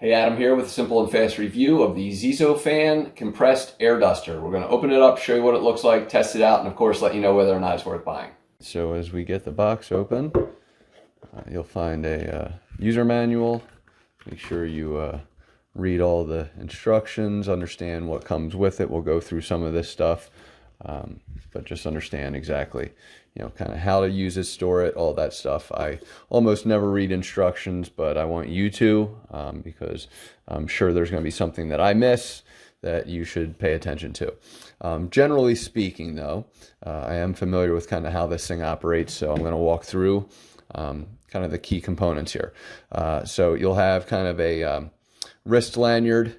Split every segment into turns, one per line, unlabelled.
Hey, Adam here with a simple and fast review of the Zezzofan Compressed Air Duster. We're going to open it up, show you what it looks like, test it out, and of course let you know whether or not it's worth buying. So as we get the box open, you'll find a user manual. Make sure you read all the instructions, understand what comes with it. We'll go through some of this stuff, but just understand exactly, kind of how to use it, store it, all that stuff. I almost never read instructions, but I want you to, because I'm sure there's going to be something that I miss that you should pay attention to. Generally speaking, though, I am familiar with kind of how this thing operates, so I'm going to walk through kind of the key components here. So you'll have kind of a wrist lanyard,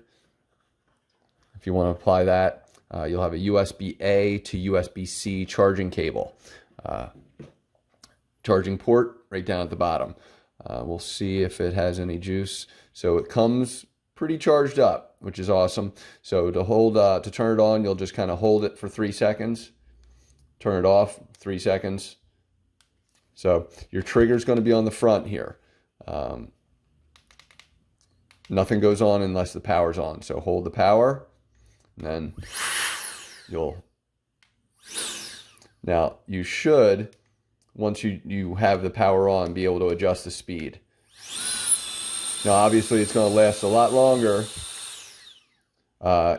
if you want to apply that. You'll have a USB-A to USB-C charging cable. Charging port right down at the bottom. We'll see if it has any juice. So it comes pretty charged up, which is awesome. So to turn it on, you'll just kind of hold it for 3 seconds. Turn it off, 3 seconds. So your trigger is going to be on the front here. Nothing goes on unless the power's on. So hold the power, and then Now, you should, once you have the power on, be able to adjust the speed. Now, obviously, it's going to last a lot longer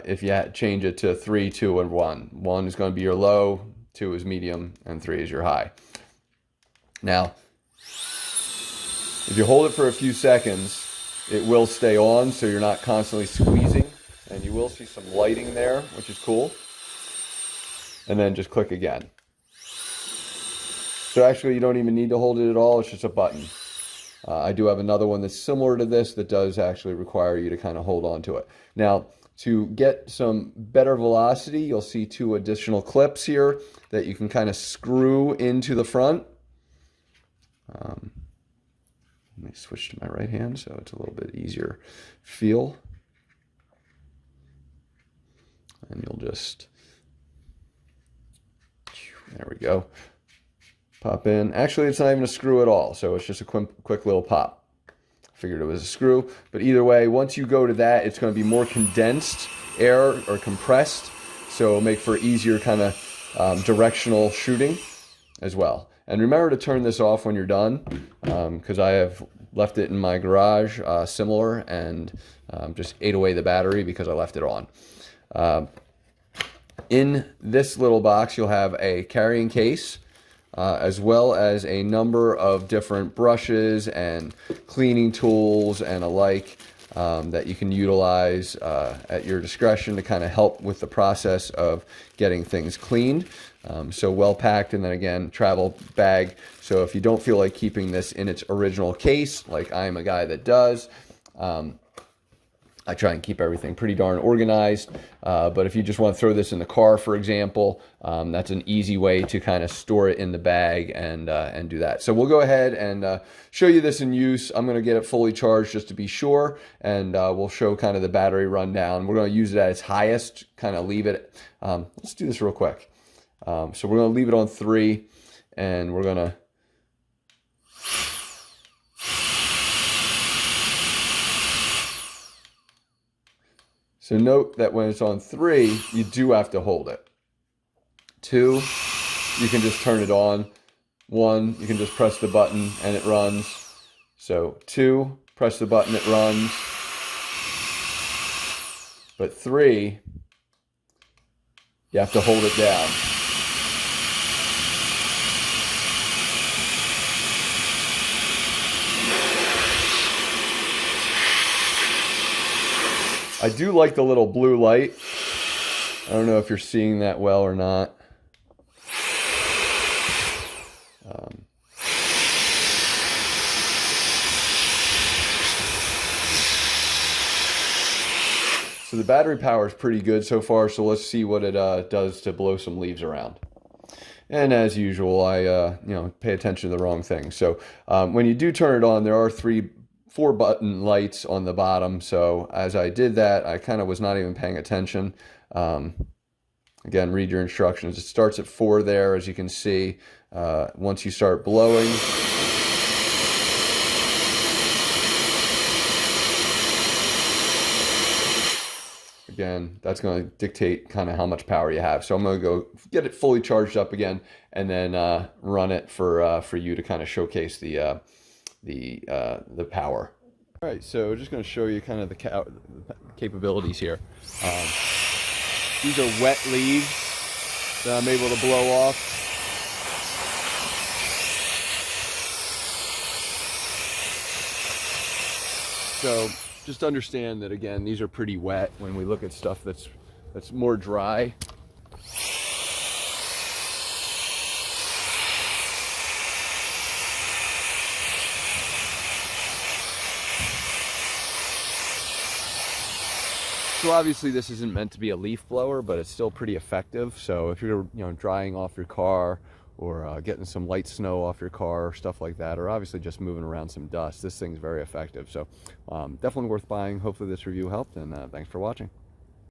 if you change it to 3, 2, and 1. 1 is going to be your low, 2 is medium, and 3 is your high. Now, if you hold it for a few seconds, it will stay on, so you're not constantly squeezing, and you will see some lighting there, which is cool. And then just click again. So actually, you don't even need to hold it at all. It's just a button. I do have another one that's similar to this that does actually require you to kind of hold on to it. Now, to get some better velocity, you'll see 2 additional clips here that you can kind of screw into the front. Let me switch to my right hand so it's a little bit easier feel. And you'll just, there we go. Pop in. Actually, it's not even a screw at all, so it's just a quick little pop. Figured it was a screw, but either way, once you go to that, it's going to be more condensed air or compressed, so it'll make for easier kind of directional shooting as well. And remember to turn this off when you're done, because I have left it in my garage similar, and just ate away the battery because I left it on. In this little box, you'll have a carrying case, as well as a number of different brushes and cleaning tools and alike that you can utilize at your discretion to kind of help with the process of getting things cleaned. So well packed, and then again, travel bag. So if you don't feel like keeping this in its original case, like I'm a guy that does, I try and keep everything pretty darn organized, but if you just want to throw this in the car, for example, that's an easy way to kind of store it in the bag and do that. So we'll go ahead and show you this in use. I'm going to get it fully charged just to be sure, and we'll show kind of the battery rundown. We're going to use it at its highest, kind of leave it. Let's do this real quick. So we're going to leave it on 3, and we're going to So note that when it's on 3, you do have to hold it. 2, you can just turn it on. 1, you can just press the button and it runs. So 2, press the button, it runs. But 3, you have to hold it down. I do like the little blue light. I don't know if you're seeing that well or not. So the battery power is pretty good so far, so let's see what it does to blow some leaves around. And as usual, I pay attention to the wrong thing. So when you do turn it on, there are 4 button lights on the bottom. So as I did that, I kind of was not even paying attention. Again, read your instructions. It starts at 4 there, as you can see. Once you start blowing, again, that's going to dictate kind of how much power you have. So I'm going to go get it fully charged up again, and then run it for you to kind of showcase the power. All right, so just going to show you kind of the capabilities here. These are wet leaves that I'm able to blow off. So just understand that, again, these are pretty wet when we look at stuff that's more dry. So obviously this isn't meant to be a leaf blower, but it's still pretty effective. So if you're drying off your car, or getting some light snow off your car, or stuff like that, or obviously just moving around some dust, this thing's very effective. So definitely worth buying. Hopefully this review helped, and thanks for watching.